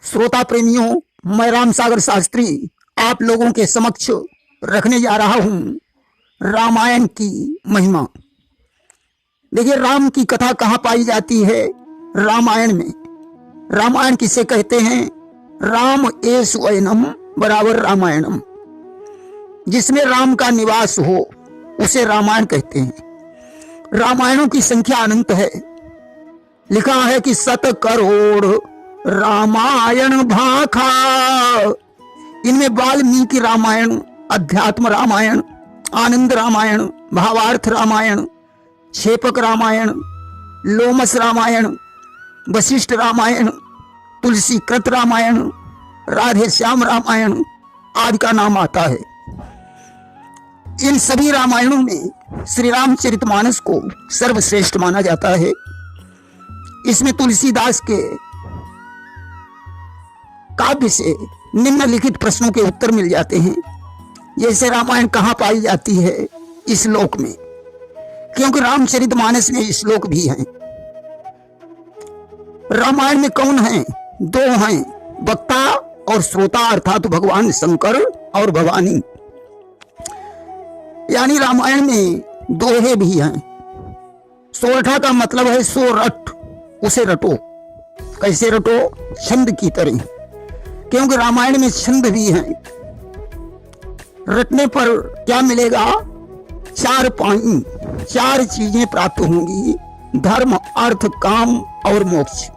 श्रोता प्रेमियों, मैं राम सागर शास्त्री आप लोगों के समक्ष रखने जा रहा हूं रामायण की महिमा। देखिए, राम की कथा कहाँ पाई जाती है? रामायण में। रामायण किसे कहते हैं? राम एष वैनम बराबर रामायणम। जिसमें राम का निवास हो उसे रामायण कहते हैं। रामायणों की संख्या अनंत है। लिखा है कि 7 करोड़ रामायण भाखा। इनमें वाल्मीकि रामायण, अध्यात्म रामायण, आनंद रामायण, भावार्थ रामायण, क्षेपक रामायण, लोमस रामायण, वशिष्ठ रामायण, तुलसी कृत रामायण, राधे श्याम रामायण आदि का नाम आता है। इन सभी रामायणों में श्री रामचरितमानस को सर्वश्रेष्ठ माना जाता है। इसमें तुलसीदास के काव्य से निम्नलिखित प्रश्नों के उत्तर मिल जाते हैं। जैसे रामायण कहाँ पाई जाती है? इस श्लोक में, क्योंकि रामचरितमानस में श्लोक भी हैं। रामायण में कौन है? 2 हैं, वक्ता और श्रोता, अर्थात भगवान शंकर और भवानी। यानी रामायण में दोहे भी हैं। सोरठा का मतलब है सो रट, उसे रटो। कैसे रटो? छंद की तरह, क्योंकि रामायण में छंद भी हैं। रटने पर क्या मिलेगा? 4 पाई, 4 चीजें प्राप्त होंगी, धर्म, अर्थ, काम और मोक्ष।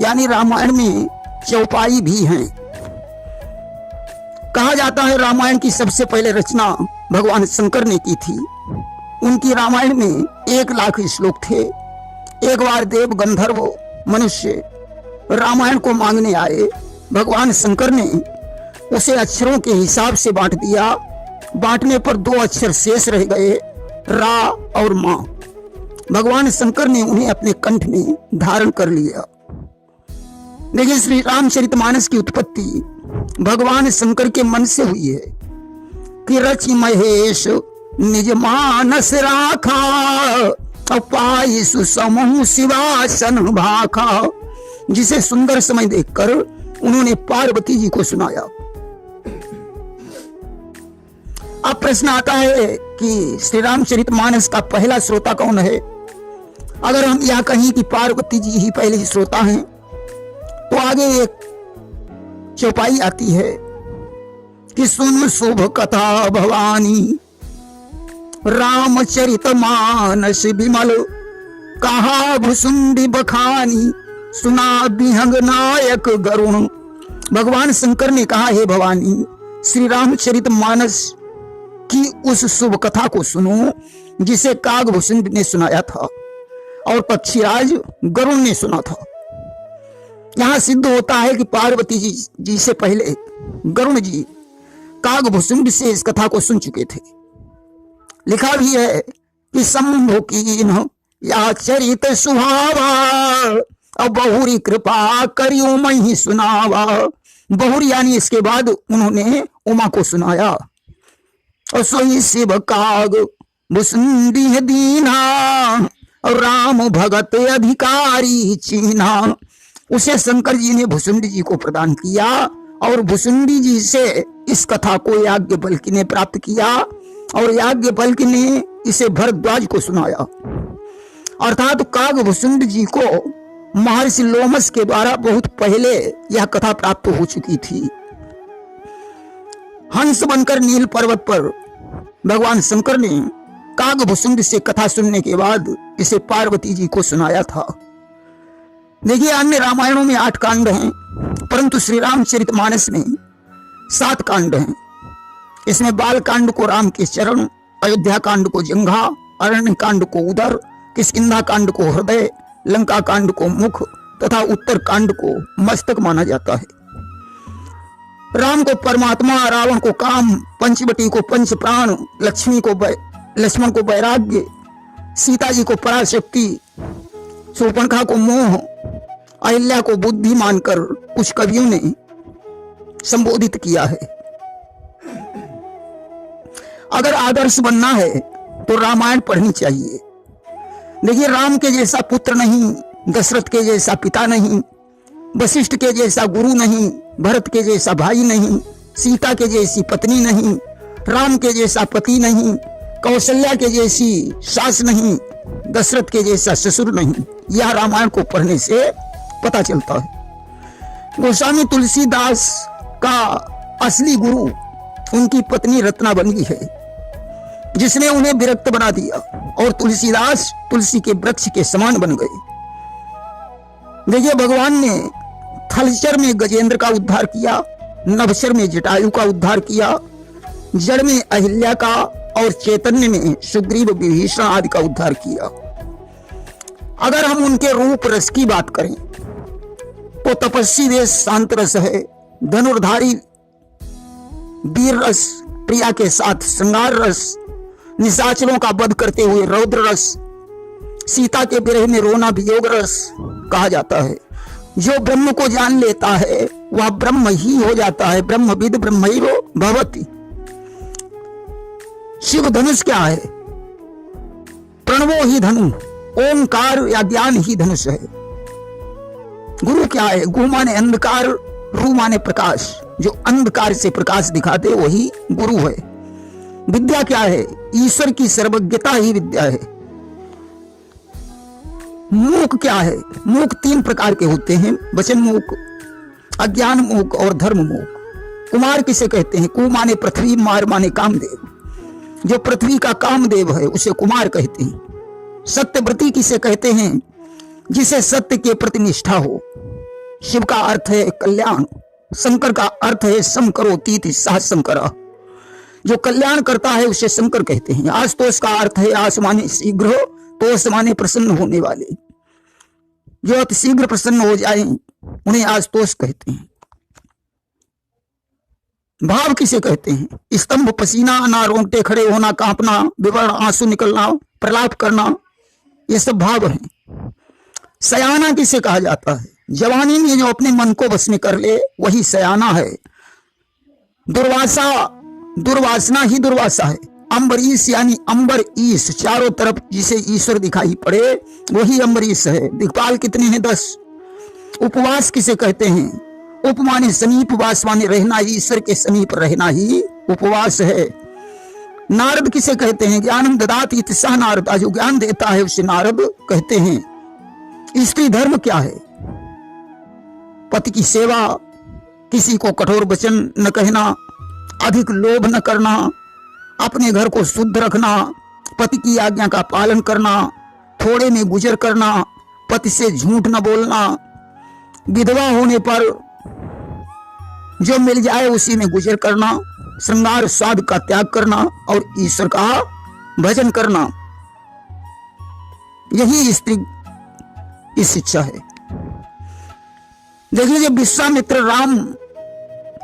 यानी रामायण में चौपाई भी हैं। कहा जाता है रामायण की सबसे पहले रचना भगवान शंकर ने की थी। उनकी रामायण में 1 लाख श्लोक थे। एक बार देव, गंधर्व, मनुष्य रामायण को मांगने आए। भगवान शंकर ने उसे अक्षरों के हिसाब से बांट दिया। बांटने पर 2 अक्षर शेष रह गए, रा और मां। भगवान शंकर ने उन्हें अपने कंठ में धारण कर लिया। देखिए, श्री रामचरितमानस की उत्पत्ति भगवान शंकर के मन से हुई है कि रचि महेश निज मानस राखा, पाई सुसमहु शिवासन भाखा। जिसे सुंदर समय देखकर उन्होंने पार्वती जी को सुनाया। अब प्रश्न आता है कि श्री रामचरितमानस का पहला श्रोता कौन है? अगर हम यह कहें कि पार्वती जी ही पहले श्रोता हैं, तो आगे एक चौपाई आती है कि सुन शुभ कथा भवानी, रामचरितमानस विमल, कहा भुसुंडी बखानी, सुना विहंग नायक गरुण। भगवान शंकर ने कहा, हे भवानी, श्री रामचरितमानस की उस शुभ कथा को सुनो जिसे कागभूषुंड ने सुनाया था और पक्षीराज गरुण ने सुना था। यहां सिद्ध होता है कि पार्वती जी से पहले गरुण जी कागभूषुंड से इस कथा को सुन चुके थे। लिखा भी है कि शंभु कीन्ह या चरित सुहावा, और बहुरी कृपा करियो मैं ही सुनावा। बहुरी यानी इसके बाद उन्होंने उमा को सुनाया। और सोई शिव काग भुसुंडी दीना, और राम भगत अधिकारी चीना। उसे शंकर जी ने भुसुंडी जी को प्रदान किया और भुसुंडी जी से इस कथा को याज्ञवल्क्य ने प्राप्त किया और याज्ञवल्क्य ने इसे भरद्वाज को सुनाया। अर्थात कागभूषुंड जी को महर्षि लोमस के द्वारा बहुत पहले यह कथा प्राप्त हो चुकी थी। हंस बनकर नील पर्वत पर भगवान शंकर ने कागभूषुंड से कथा सुनने के बाद इसे पार्वती जी को सुनाया था। देखिए, अन्य रामायणों में 8 कांड हैं, परंतु श्री रामचरितमानस में 7 कांड हैं। इसमें बाल कांड को राम के चरण, अयोध्या कांड को जंघा, अरण्य कांड को उदर, किष्किंधा कांड को हृदय, लंका कांड को मुख तथा उत्तर कांड को मस्तक माना जाता है। राम को परमात्मा, रावण को काम, पंचवटी को पंच प्राण, लक्ष्मण को वैराग्य, सीता जी को पराशक्ति, शूर्पणखा को मोह, अहिल्या को बुद्धि मानकर कुछ कवियों ने संबोधित किया है। अगर आदर्श बनना है तो रामायण पढ़नी चाहिए। देखिए, राम के जैसा पुत्र नहीं, दशरथ के जैसा पिता नहीं, वशिष्ठ के जैसा गुरु नहीं, भरत के जैसा भाई नहीं, सीता के जैसी पत्नी नहीं, राम के जैसा पति नहीं, कौशल्या के जैसी सास नहीं, दशरथ के जैसा ससुर नहीं। यह रामायण को पढ़ने से पता चलता है। गोस्वामी तुलसीदास का असली गुरु उनकी पत्नी रत्नावली है, जिसने उन्हें विरक्त बना दिया और तुलसीदास तुलसी के वृक्ष के समान बन गए। देखिए, भगवान ने थलचर में गजेंद्र का उद्धार किया, नभचर में जटायु का उद्धार किया, जड़ में अहिल्या का और चैतन्य में सुग्रीव विभीषण आदि का उद्धार किया। अगर हम उनके रूप रस की बात करें तो तपस्वी वेश शांत रस है, धनुर्धारी वीर रस, प्रिया के साथ श्रृंगार रस, निशाचरों का वध करते हुए रौद्र रस, सीता के विरह में रोना वियोग रस कहा जाता है। जो ब्रह्म को जान लेता है वह ब्रह्म ही हो जाता है। ब्रह्मविद ब्रह्मैव भवति। शिव धनुष क्या है? प्रणवो ही धनु, ओंकार या ज्ञान ही धनुष है। गुरु क्या है? गु माने अंधकार, रू माने प्रकाश। जो अंधकार से प्रकाश दिखाते वही गुरु है। विद्या क्या है? ईश्वर की सर्वज्ञता ही विद्या है। मूक क्या है? मूक 3 प्रकार के होते हैं, वचन मूक, अज्ञान मूक और धर्म मूक। कुमार किसे कहते हैं? कु माने पृथ्वी, मार माने कामदेव। जो पृथ्वी का कामदेव है उसे कुमार कहते हैं। सत्यव्रती किसे कहते हैं? जिसे सत्य के प्रति निष्ठा हो। शिव का अर्थ है कल्याण, शंकर का अर्थ है सम करो तीति सह शंकर। जो कल्याण करता है उसे शंकर कहते हैं। आशुतोष का अर्थ है आसमानी शीघ्र, तोष माने प्रसन्न होने वाले। जो अति शीघ्र प्रसन्न हो जाए उन्हें आशुतोष कहते हैं। भाव किसे कहते हैं? स्तंभ, पसीना आना, रोंगटे खड़े होना, कांपना, विवरण आंसू निकलना, प्रलाप करना, ये सब भाव हैं। सयाना किसे कहा जाता है? जवानी में जो अपने मन को बस में कर ले वही सयाना है। दुर्वासना ही दुर्वासा है। अम्बरीश यानी अंबर ईश, चारों तरफ जिसे ईश्वर दिखाई पड़े वही अम्बरीश है। दिक्पाल कितने हैं? 10। उपवास किसे कहते हैं? उप माने समीप, वास माने रहना, ईश्वर के समीप रहना ही उपवास है। नारद किसे कहते हैं? ज्ञानम ददाति इति सः नारद। जो ज्ञान देता है उसे नारद कहते हैं। स्त्री धर्म क्या है? पति की सेवा, किसी को कठोर वचन न कहना, अधिक लोभ न करना, अपने घर को शुद्ध रखना, पति की आज्ञा का पालन करना, थोड़े में गुजर करना, पति से झूठ न बोलना, विधवा होने पर जो मिल जाए उसी में गुजर करना, श्रृंगार स्वाद का त्याग करना और ईश्वर का भजन करना, यही स्त्री की शिक्षा है। देखिए, जब विश्वामित्र राम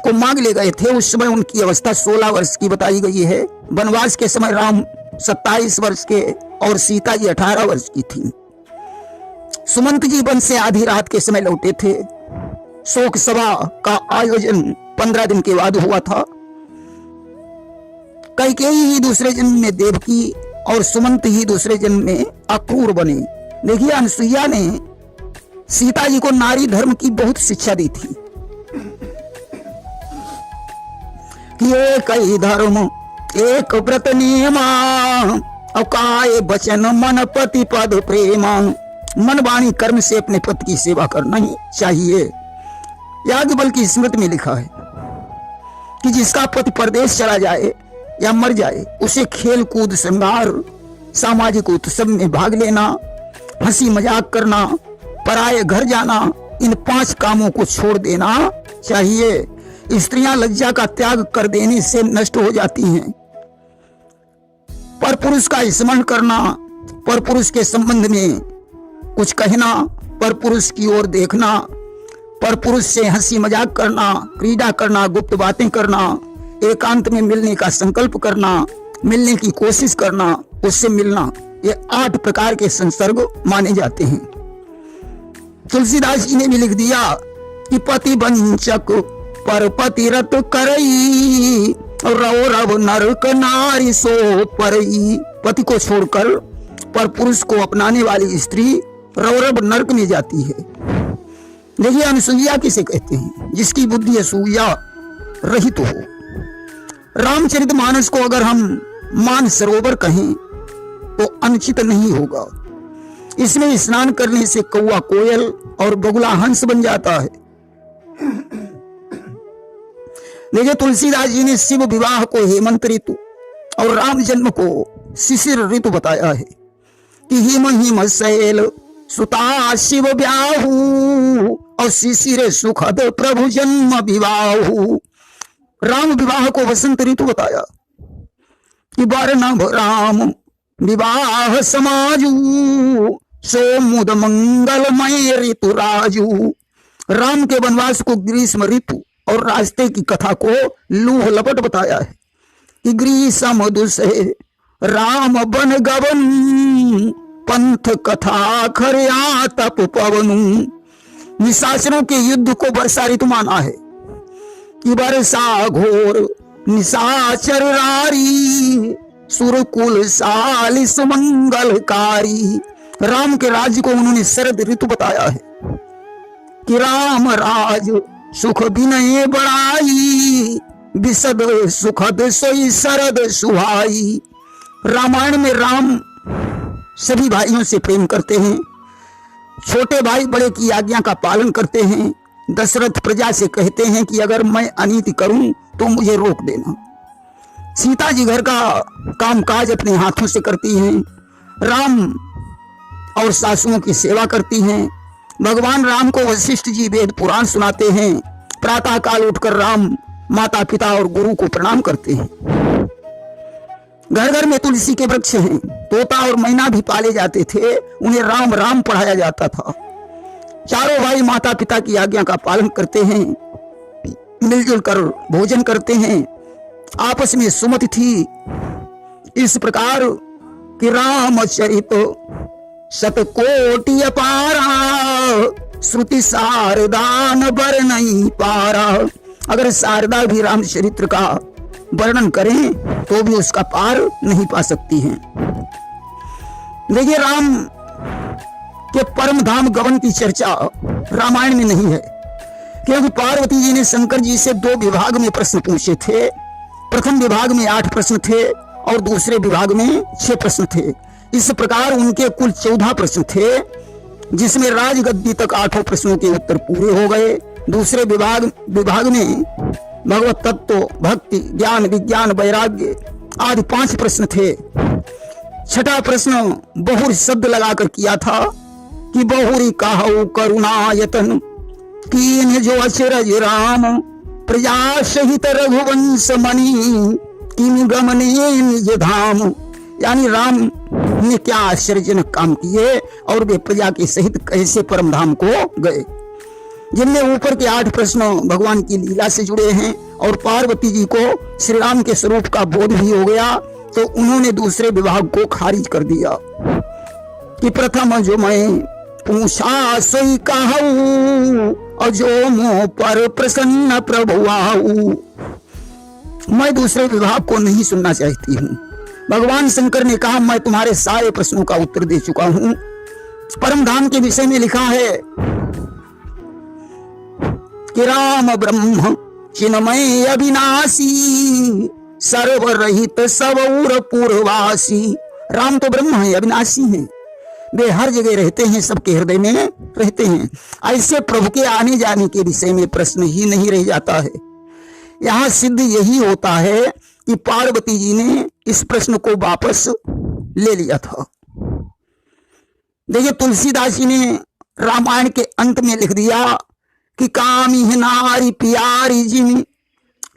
को मांग ले गए थे उस समय उनकी अवस्था 16 वर्ष की बताई गई है। वनवास के समय राम 27 वर्ष के और सीता जी 18 वर्ष की थी। सुमंत जी वन से आधी रात के समय लौटे थे। शोक सभा का आयोजन 15 दिन के बाद हुआ था। कैकेयी ही दूसरे जन्म में देवकी और सुमंत ही दूसरे जन्म में अक्रूर बने। देखिए, अनसुईया ने सीता जी को नारी धर्म की बहुत शिक्षा दी थी कि एक ही धर्म एक व्रत नियमा, अकाय वचन मन पति पद प्रेमा। मन वाणी कर्म से अपने पति की सेवा करना ही चाहिए। याज्ञवल्क्य की स्मृति में लिखा है कि जिसका पति परदेश चला जाए या मर जाए उसे खेल कूद, श्रृंगार, सामाजिक उत्सव में भाग लेना, हंसी मजाक करना, पराये घर जाना, इन 5 कामों को छोड़ देना चाहिए। स्त्रियां लज्जा का त्याग कर देने से नष्ट हो जाती हैं। पर पुरुष का स्मरण करना, पर पुरुष के संबंध में कुछ कहना, पर पुरुष की ओर देखना, पर पुरुष से हंसी मजाक करना, क्रीड़ा करना, गुप्त बातें करना, एकांत में मिलने का संकल्प करना, मिलने की कोशिश करना, उससे मिलना, ये 8 प्रकार के संसर्ग माने जाते हैं। तुलसीदास जी ने भी लिख दिया कि पति वंचक पर पतिरत करई, रव रव नरक नारी सो परई। पति को छोड़कर पर पुरुष को अपनाने वाली स्त्री रव रव नरक में जाती है। देखिए अनुसूया किसे कहते हैं? जिसकी बुद्धि असूया रहित हो। रामचरितमानस को अगर हम मान सरोवर कहें तो अनुचित नहीं होगा। इसमें स्नान करने से कौवा कोयल और बगुला हंस बन जाता है। देखिए तुलसीदास जी ने शिव विवाह को हेमंत ऋतु और राम जन्म को शिशिर ऋतु बताया है कि हिम हिम शैल सुता शिव ब्याहु और शिशिर सुखद प्रभु जन्म विवाहु। राम विवाह को वसंत ऋतु बताया कि वर्णभ राम विवाह समाजू सो मुद मंगलमय ऋतु राजू। राम के वनवास को ग्रीष्म ऋतु और रास्ते की कथा को लूह लपट बताया है कि ग्रीष्म दुसे राम बन गवन पंथ कथा खरया तप पवनु। निशाचरों के युद्ध को वर्षा ऋतु माना है कि वर्षा घोर निशाचर रारी सुरकुल सालिस मंगलकारी। राम के राज्य को उन्होंने शरद ऋतु बताया है कि राम राज सुख विनय बड़ाई विशद सुखद सोई शरद सुहाई। रामायण में राम सभी भाइयों से प्रेम करते हैं। छोटे भाई बड़े की आज्ञा का पालन करते हैं। दशरथ प्रजा से कहते हैं कि अगर मैं अनीति करूं तो मुझे रोक देना। सीता जी घर का कामकाज अपने हाथों से करती हैं। राम और सासुओं की सेवा करती हैं। भगवान राम को वशिष्ठ जी वेद पुराण सुनाते हैं। प्रातः काल उठकर राम माता पिता और गुरु को प्रणाम करते हैं। घर घर में तुलसी के वृक्ष हैं। तोता और मैना भी पाले जाते थे। उन्हें राम राम पढ़ाया जाता था। चारों भाई माता पिता की आज्ञा का पालन करते हैं। मिलजुल कर भोजन करते हैं। आपस में सुमति थी। इस प्रकार कि रामचरित शतकोटि अपारा श्रुति शारदान वर नहीं पारा। अगर शारदा भी रामचरित्र का वर्णन करें तो भी उसका पार नहीं पा सकती हैं। देखिए राम के परम धाम गमन की चर्चा रामायण में नहीं है, क्योंकि पार्वती जी ने शंकर जी से 2 विभाग में प्रश्न पूछे थे। प्रथम विभाग में 8 प्रश्न थे और दूसरे विभाग में 6 प्रश्न थे। इस प्रकार उनके कुल 14 प्रश्न थे, जिसमें राजगद्दी तक 8 प्रश्नों के उत्तर पूरे हो गए। दूसरे विभाग में भगवत तत्व, भक्ति, ज्ञान, विज्ञान, वैराग्य आदि 5 प्रश्न थे। छठा प्रश्न बहुरी शब्द लगाकर किया था कि बहुरी कहु करुणायतन कीन जो अचरज राम प्रजा सहित रघुवंश मणि किम गमने निज धाम। यानी राम ने क्या आश्चर्यजनक काम किए और वे प्रजा के सहित कैसे परम धाम को गए। जिनमें ऊपर के 8 प्रश्न भगवान की लीला से जुड़े हैं और पार्वती जी को श्री राम के स्वरूप का बोध भी हो गया, तो उन्होंने दूसरे विभाग को खारिज कर दिया कि प्रथम जो मैं पूछा सोई कहूं और जो मुंह पर प्रसन्न प्रभु आऊ। मैं दूसरे विभाग को नहीं सुनना चाहती हूँ। भगवान शंकर ने कहा मैं तुम्हारे सारे प्रश्नों का उत्तर दे चुका हूँ। परम धाम के विषय में लिखा है कि राम ब्रह्म चिन्मय अविनाशी सर्वरहित सबौर पूर्ववासी। राम तो ब्रह्म है, अविनाशी है। वे हर जगह रहते हैं, सबके हृदय में रहते हैं। ऐसे प्रभु के आने जाने के विषय में प्रश्न ही नहीं रह जाता है। यहाँ सिद्ध यही होता है कि पार्वती जी ने इस प्रश्न को वापस ले लिया था। देखिए तुलसीदास जी ने रामायण के अंत में लिख दिया कि कामी है नारी प्यारी जिन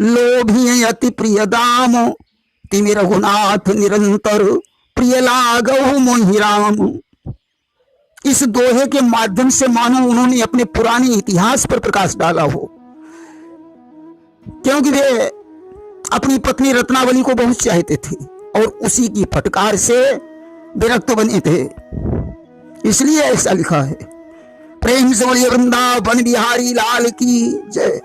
लोभी अति प्रिय दाम तिमि रघुनाथ निरंतर प्रिय लागहु मोहि राम। इस दोहे के माध्यम से मानो उन्होंने अपने पुराने इतिहास पर प्रकाश डाला हो, क्योंकि वे अपनी पत्नी रत्नावली को बहुत चाहते थे और उसी की फटकार से विरक्त बने थे, इसलिए ऐसा लिखा है। प्रेम से बोलिए वृंदावन बिहारी लाल की जय।